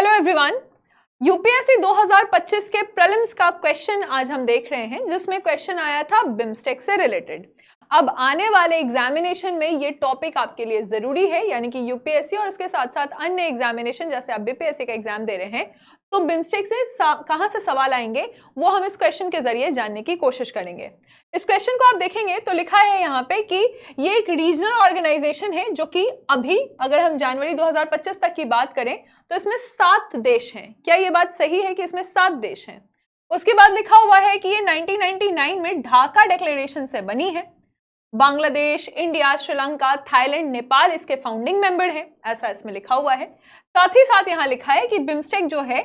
Hello everyone, UPSC 2025 के prelims का question आज हम देख रहे हैं, जिसमें क्वेश्चन आया था बिम्स्टेक से रिलेटेड। अब आने वाले एग्जामिनेशन में ये टॉपिक आपके लिए जरूरी है, यानी कि यूपीएससी और उसके साथ साथ अन्य एग्जामिनेशन जैसे आप बीपीएससी का एग्जाम दे रहे हैं, तो बिम्स्टेक से कहां से सवाल आएंगे वो हम इस क्वेश्चन के जरिए जानने की कोशिश करेंगे। इस क्वेश्चन को आप देखेंगे तो लिखा है यहाँ पे कि ये एक रीजनल ऑर्गेनाइजेशन है, जो कि अभी अगर हम जनवरी 2025 तक की बात करें तो इसमें 7 देश हैं। क्या ये बात सही है कि इसमें 7 देश हैं? उसके बाद लिखा हुआ है कि ये 1999 में ढाका डिक्लेरेशन से बनी है। बांग्लादेश, इंडिया, श्रीलंका, थाईलैंड, नेपाल इसके फाउंडिंग मेंबर हैं, ऐसा इसमें लिखा हुआ है। साथ ही साथ यहाँ लिखा है कि बिम्स्टेक जो है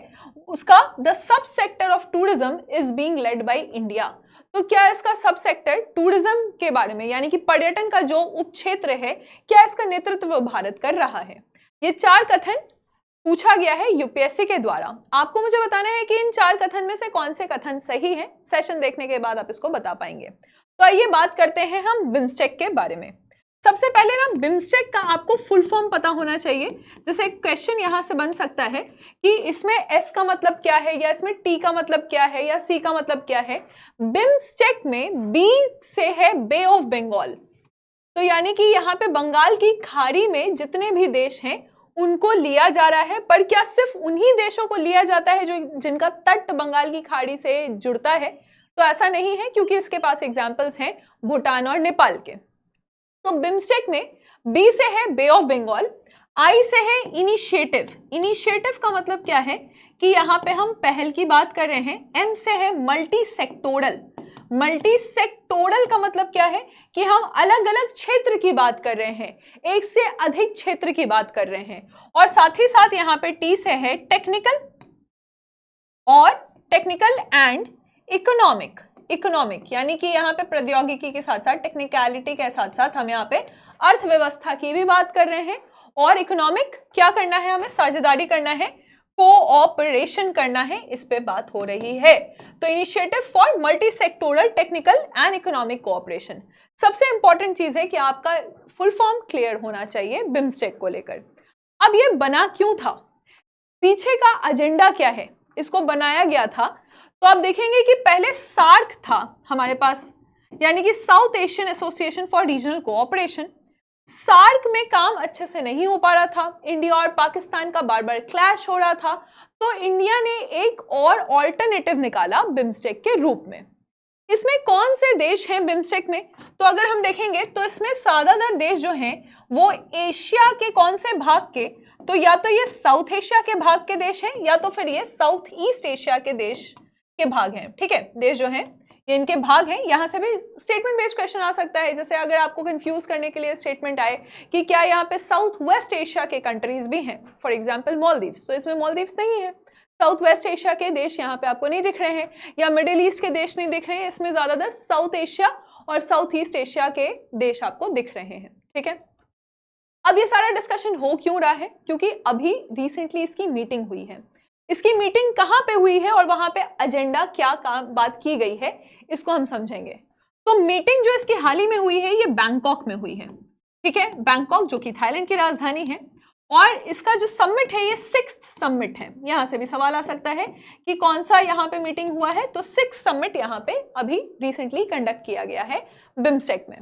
उसका the sub sector of tourism is being led by India. तो क्या इसका सब सेक्टर टूरिज्म के बारे में, यानी कि पर्यटन का जो उपक्षेत्र है, क्या इसका नेतृत्व भारत कर रहा है? ये 4 कथन पूछा गया है यूपीएससी के द्वारा। आपको मुझे बताना है कि इन 4 कथन में से कौन से कथन सही हैं। सेशन देखने के बाद आप इसको बता पाएंगे। तो आइए बात करते हैं हम बिम्स्टेक के बारे में। सबसे पहले ना, बिम्स्टेक का आपको फुल फॉर्म पता होना चाहिए। जैसे एक क्वेश्चन यहां से बन सकता है कि इसमें एस का मतलब क्या है, या इसमें टी का मतलब क्या है, या सी का मतलब क्या है। बिम्स्टेक में बी से है बे ऑफ बंगाल, तो यानी कि यहाँ पे बंगाल की खाड़ी में जितने भी देश हैं उनको लिया जा रहा है। पर क्या सिर्फ उन्हीं देशों को लिया जाता है जो जिनका तट बंगाल की खाड़ी से जुड़ता है? तो ऐसा नहीं है, क्योंकि इसके पास एग्जाम्पल्स हैं भूटान और नेपाल के। तो बिम्स्टेक में बी से है बे ऑफ बंगाल, आई से है इनिशिएटिव। इनिशिएटिव का मतलब क्या है कि यहाँ पे हम पहल की बात कर रहे हैं। एम से है मल्टी सेक्टोरल। मल्टी सेक्टोरल का मतलब क्या है कि हम अलग अलग क्षेत्र की बात कर रहे हैं, एक से अधिक क्षेत्र की बात कर रहे हैं। और साथ ही साथ यहाँ पे टी से है टेक्निकल, और टेक्निकल एंड इकोनॉमिक। इकोनॉमिक यानी कि यहाँ पे प्रौद्योगिकी के साथ साथ, टेक्निकलिटी के साथ साथ हम यहाँ पे अर्थव्यवस्था की भी बात कर रहे हैं। और इकोनॉमिक क्या करना है, हमें साझेदारी करना है, कोऑपरेशन करना है, इस पे बात हो रही है। तो initiative for multi sectoral technical and economic cooperation. सबसे इंपॉर्टेंट चीज है कि आपका फुल फॉर्म क्लियर होना चाहिए बिम्स्टेक को लेकर। अब ये बना क्यों था, पीछे का एजेंडा क्या है, इसको बनाया गया था। तो आप देखेंगे कि पहले सार्क था हमारे पास, यानी कि South Asian Association for Regional Cooperation. SAARC में काम अच्छे से नहीं हो पा रहा था, इंडिया और पाकिस्तान का बार बार क्लैश हो रहा था। तो इंडिया ने एक और ऑल्टरनेटिव निकाला बिम्स्टेक के रूप में। इसमें कौन से देश हैं बिम्स्टेक में? तो अगर हम देखेंगे तो इसमें ज्यादातर देश जो हैं वो एशिया के कौन से भाग के, तो या तो ये साउथ एशिया के भाग के देश हैं, या तो फिर ये साउथ ईस्ट एशिया के देश के भाग हैं। ठीक है, देश जो हैं ये इनके भाग हैं। यहाँ से भी स्टेटमेंट बेस्ड क्वेश्चन आ सकता है। जैसे अगर आपको कंफ्यूज करने के लिए स्टेटमेंट आए कि क्या यहाँ पे साउथ वेस्ट एशिया के कंट्रीज भी हैं, फॉर एग्जांपल मालदीव्स, तो इसमें मालदीव्स नहीं है। साउथ वेस्ट एशिया के देश यहाँ पे आपको नहीं दिख रहे हैं, या मिडिल ईस्ट के देश नहीं दिख रहे हैं। इसमें ज्यादातर साउथ एशिया और साउथ ईस्ट एशिया के देश आपको दिख रहे हैं। ठीक है, अब ये सारा डिस्कशन हो क्यों रहा है? क्योंकि अभी रिसेंटली इसकी मीटिंग हुई है। इसकी मीटिंग कहाँ पे हुई है और वहां पे एजेंडा क्या बात की गई है, इसको हम समझेंगे। तो मीटिंग जो इसकी हाल ही में हुई है ये बैंकॉक में हुई है। ठीक है, बैंकॉक जो कि थाईलैंड की राजधानी है। और इसका जो समिट है ये 6th समिट है। यहां से भी सवाल आ सकता है कि कौन सा यहाँ पे मीटिंग हुआ है। तो 6th समिट यहाँ पे अभी रिसेंटली कंडक्ट किया गया है बिम्स्टेक में।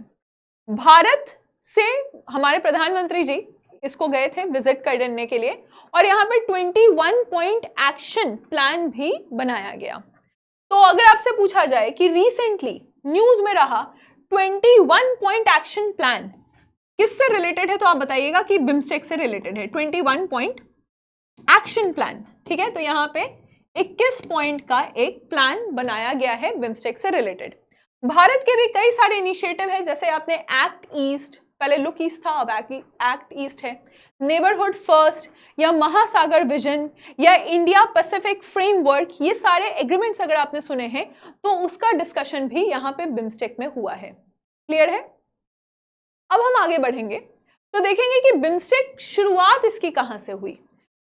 भारत से हमारे प्रधानमंत्री जी इसको गए थे विजिट करने के लिए, और यहाँ पे 21 पॉइंट एक्शन प्लान भी बनाया गया। तो अगर आपसे पूछा जाए कि रिसेंटली न्यूज में रहा 21 पॉइंट एक्शन प्लान किससे रिलेटेड है, तो आप बताइएगा कि बिम्स्टेक से रिलेटेड है 21 पॉइंट एक्शन प्लान। ठीक है, तो यहाँ पे 21 पॉइंट का एक प्लान बनाया गया है बिम्स्टेक से रिलेटेड। भारत के भी कई सारे इनिशिएटिव है, जैसे आपने एक्ट ईस्ट, पहले लुक ईस्ट था, अब एक्ट ईस्ट है, नेबरहुड फर्स्ट, या महासागर विजन, या इंडिया पैसिफिक फ्रेमवर्क। ये सारे एग्रीमेंट्स अगर आपने सुने हैं तो उसका डिस्कशन भी यहाँ पे बिम्स्टेक में हुआ है। क्लियर है? अब हम आगे बढ़ेंगे तो देखेंगे कि बिम्स्टेक शुरुआत इसकी कहां से हुई।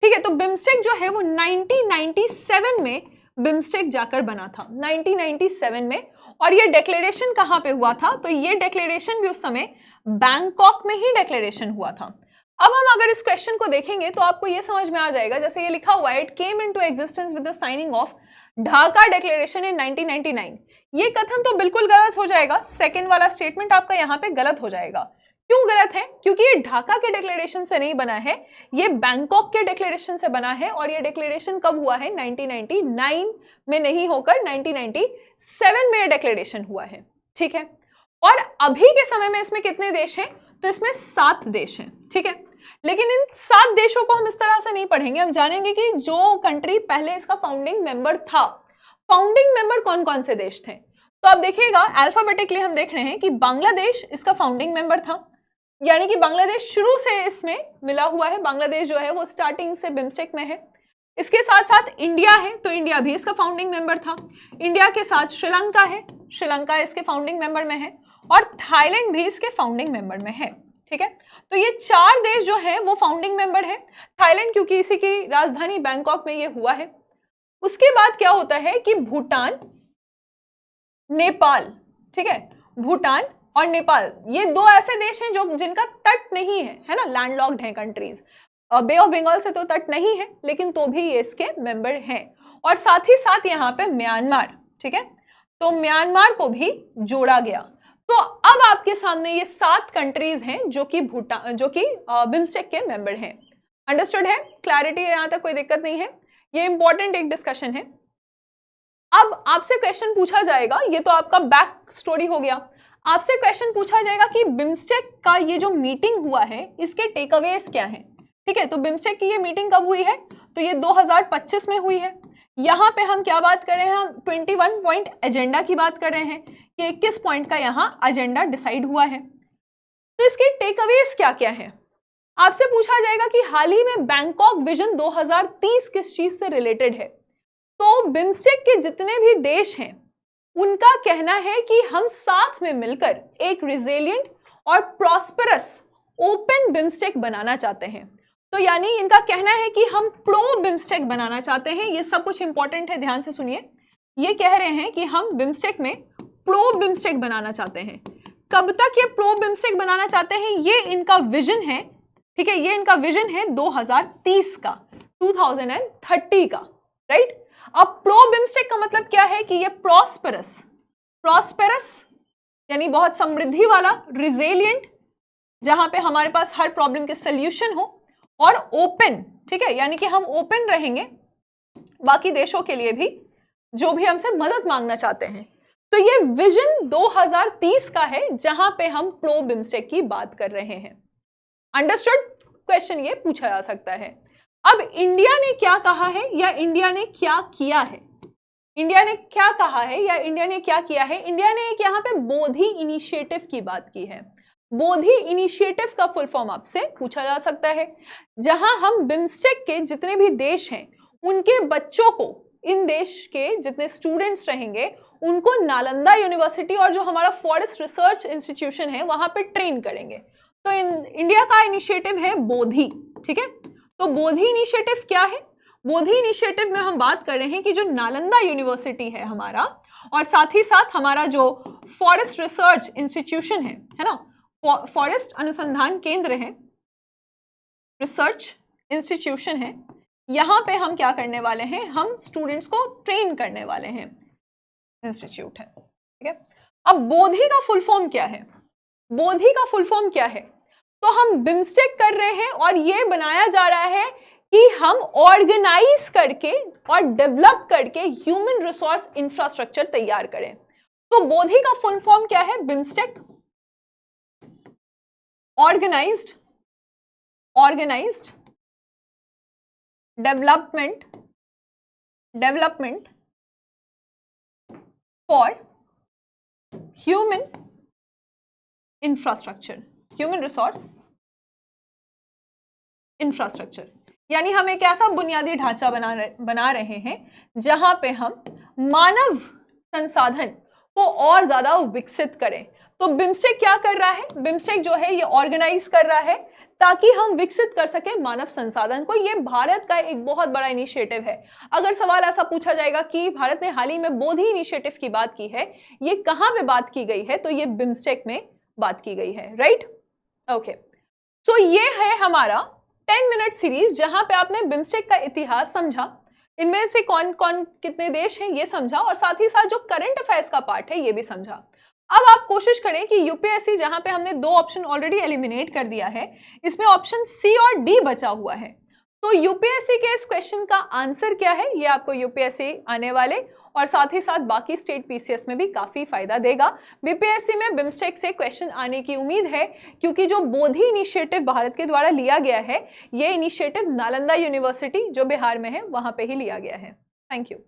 ठीक है, तो बिम्स्टेक जो है वो 1997 में बिम्स्टेक जाकर बना था, 1997 में। और ये डिक्लेरेशन कहां पे हुआ था? तो ये डिक्लेरेशन भी उस समय बैंकॉक में ही डिक्लेरेशन हुआ था। अब हम अगर इस क्वेश्चन को देखेंगे तो आपको ये समझ में आ जाएगा, जैसे ये लिखा हुआ है, it came into existence with the signing of Dhaka declaration in 1999। ये कथन तो बिल्कुल गलत हो जाएगा, सेकंड वाला स्टेटमेंट आपका यहाँ पे गलत हो जाएगा। क्यों गलत है? क्योंकि ये ढाका के डिक्लेरेशन से नहीं बना है, ये बैंकॉक के डिक्लेरेशन से बना है, और ये डिक्लेरेशन कब हुआ है? 1999 में नहीं होकर 1997 में ये डिक्लेरेशन हुआ है, ठीक है। और अभी के समय में इसमें कितने देश हैं? तो इसमें 7 देश हैं, ठीक है। लेकिन इन 7 देशों को हम इस तरह से नहीं पढ़ेंगे, हम जानेंगे कि जो कंट्री पहले इसका फाउंडिंग मेंबर था, फाउंडिंग मेंबर कौन कौन से देश थे। तो आप देखिएगा अल्फाबेटिकली हम देख रहे हैं कि बांग्लादेश इसका फाउंडिंग मेंबर था, यानी कि बांग्लादेश शुरू से इसमें मिला हुआ है। बांग्लादेश जो है वो स्टार्टिंग से बिम्स्टेक में है। इसके साथ साथ इंडिया है, तो इंडिया भी इसका फाउंडिंग मेंबर था। इंडिया के साथ श्रीलंका है, श्रीलंका इसके फाउंडिंग मेंबर में है, और थाईलैंड भी इसके फाउंडिंग मेंबर में है, ठीक है। तो ये 4 देश जो है वो फाउंडिंग मेंबर है। थाईलैंड क्योंकि इसी की राजधानी बैंकॉक में ये हुआ है। उसके बाद क्या होता है कि भूटान, नेपाल, ठीक है, भूटान और नेपाल, ये 2 ऐसे देश हैं जो जिनका तट नहीं है ना, लैंडलॉक्ड है कंट्रीज। बे ऑफ बंगाल से तो तट नहीं है, लेकिन तो भी ये इसके मेंबर हैं। और साथ ही साथ यहाँ पे म्यांमार, ठीक है, तो म्यांमार को भी जोड़ा गया। तो अब आपके सामने ये 7 कंट्रीज हैं जो कि बिम्स्टेक के मेंबर हैं। अंडरस्टूड है? क्लैरिटी है? यहां तक कोई दिक्कत नहीं है? ये इंपॉर्टेंट एक डिस्कशन है। अब आपसे क्वेश्चन पूछा जाएगा, ये तो आपका बैक स्टोरी हो गया। आपसे क्वेश्चन पूछा जाएगा कि बिम्स्टेक का ये जो मीटिंग हुआ है इसके टेकअवेज क्या हैं, ठीक है। तो बिम्स्टेक की ये मीटिंग कब हुई है? तो ये 2025 में हुई है। यहाँ पे हम क्या बात कर रहे हैं? हम 21 पॉइंट एजेंडा की बात कर रहे हैं कि 21 पॉइंट का यहाँ एजेंडा डिसाइड हुआ है। तो इसके टेकअवेज क्या क्या है? आपसे पूछा जाएगा कि हाल ही में बैंकॉक विजन 2030 किस चीज से रिलेटेड है। तो बिम्स्टेक के जितने भी देश हैं उनका कहना है कि हम साथ में मिलकर एक रिजिलिएंट और प्रॉस्पेरस ओपन बिम्स्टेक बनाना चाहते हैं। तो यानी इनका कहना है कि हम प्रो बिम्स्टेक बनाना चाहते हैं। ये सब कुछ इंपॉर्टेंट है, ध्यान से सुनिए। ये कह रहे हैं कि हम बिम्स्टेक में प्रो बिम्स्टेक बनाना चाहते हैं। कब तक ये प्रो बिम्स्टेक बनाना चाहते हैं? ये इनका विजन है, ठीक है, ये इनका विजन है 2030 का, 2030 का, राइट। अब प्रो बिम्स्टेक का मतलब क्या है कि ये प्रॉस्पेरस, प्रॉस्पेरस यानी बहुत समृद्धि वाला, रिजिलिएंट जहां पे हमारे पास हर प्रॉब्लम के सॉल्यूशन हो, और ओपन, ठीक है, यानी कि हम ओपन रहेंगे बाकी देशों के लिए भी जो भी हमसे मदद मांगना चाहते हैं। तो ये विजन 2030 का है जहां पे हम प्रो बिम्स्टेक की बात कर रहे हैं। अंडरस्टूड? क्वेश्चन ये पूछा जा सकता है। अब इंडिया ने क्या कहा है या इंडिया ने क्या किया है? इंडिया ने क्या कहा है या इंडिया ने क्या किया है? इंडिया ने एक यहाँ पे बोधि इनिशिएटिव की बात की है। बोधि इनिशिएटिव का फुल फॉर्म आपसे पूछा जा सकता है, जहां हम बिम्स्टेक के जितने भी देश हैं उनके बच्चों को, इन देश के जितने स्टूडेंट्स रहेंगे उनको नालंदा यूनिवर्सिटी और जो हमारा फॉरेस्ट रिसर्च इंस्टीट्यूशन है वहां पे ट्रेन करेंगे। तो इंडिया का इनिशिएटिव है बोधि, ठीक है। तो बोधि इनिशिएटिव क्या है? बोधि इनिशिएटिव में हम बात कर रहे हैं कि जो नालंदा यूनिवर्सिटी है हमारा, और साथ ही साथ हमारा जो फॉरेस्ट रिसर्च इंस्टीट्यूशन है ना, फॉरेस्ट अनुसंधान केंद्र है, रिसर्च इंस्टीट्यूशन है, यहां पे हम क्या करने वाले हैं? हम स्टूडेंट्स को ट्रेन करने वाले हैं, इंस्टीट्यूट है, ठीक है। अब बोधि का फुल फॉर्म क्या है? बोधि का फुल फॉर्म क्या है? तो हम बिम्स्टेक कर रहे हैं और ये बनाया जा रहा है कि हम ऑर्गेनाइज करके और डेवलप करके ह्यूमन रिसोर्स इंफ्रास्ट्रक्चर तैयार करें। तो बोधि का फुल फॉर्म क्या है? BIMSTEC, organised development for human infrastructure, human resource infrastructure. यानी हम एक ऐसा बुनियादी ढांचा बना रहे हैं जहां पे हम मानव संसाधन को और ज्यादा विकसित करें। तो बिम्स्टेक क्या कर रहा है? बिम्स्टेक जो है ये ऑर्गेनाइज कर रहा है ताकि हम विकसित कर सके मानव संसाधन को। ये भारत का एक बहुत बड़ा इनिशिएटिव है। अगर सवाल ऐसा पूछा जाएगा कि भारत ने हाल ही में बोधि इनिशिएटिव की बात की है, ये कहां पे बात की गई है? तो ये बिम्स्टेक में बात की गई है, राइट? ओके। सो ये है हमारा 10 मिनट सीरीज जहां पे आपने बिम्स्टेक का इतिहास समझा, इनमें से कौन कौन कितने देश हैं ये समझा, और साथ ही साथ जो करंट अफेयर्स का पार्ट है ये भी समझा। अब आप कोशिश करें कि यूपीएससी, जहां पे हमने 2 ऑप्शन ऑलरेडी एलिमिनेट कर दिया है, इसमें ऑप्शन सी और डी बचा हुआ है, तो यूपीएससी के इस क्वेश्चन का आंसर क्या है ये आपको यूपीएससी आने वाले और साथ ही साथ बाकी स्टेट पीसीएस में भी काफी फायदा देगा। बीपीएससी में बिम्स्टेक से क्वेश्चन आने की उम्मीद है, क्योंकि जो बोधि इनिशिएटिव भारत के द्वारा लिया गया है, ये इनिशिएटिव नालंदा यूनिवर्सिटी जो बिहार में है वहां पे ही लिया गया है। Thank you.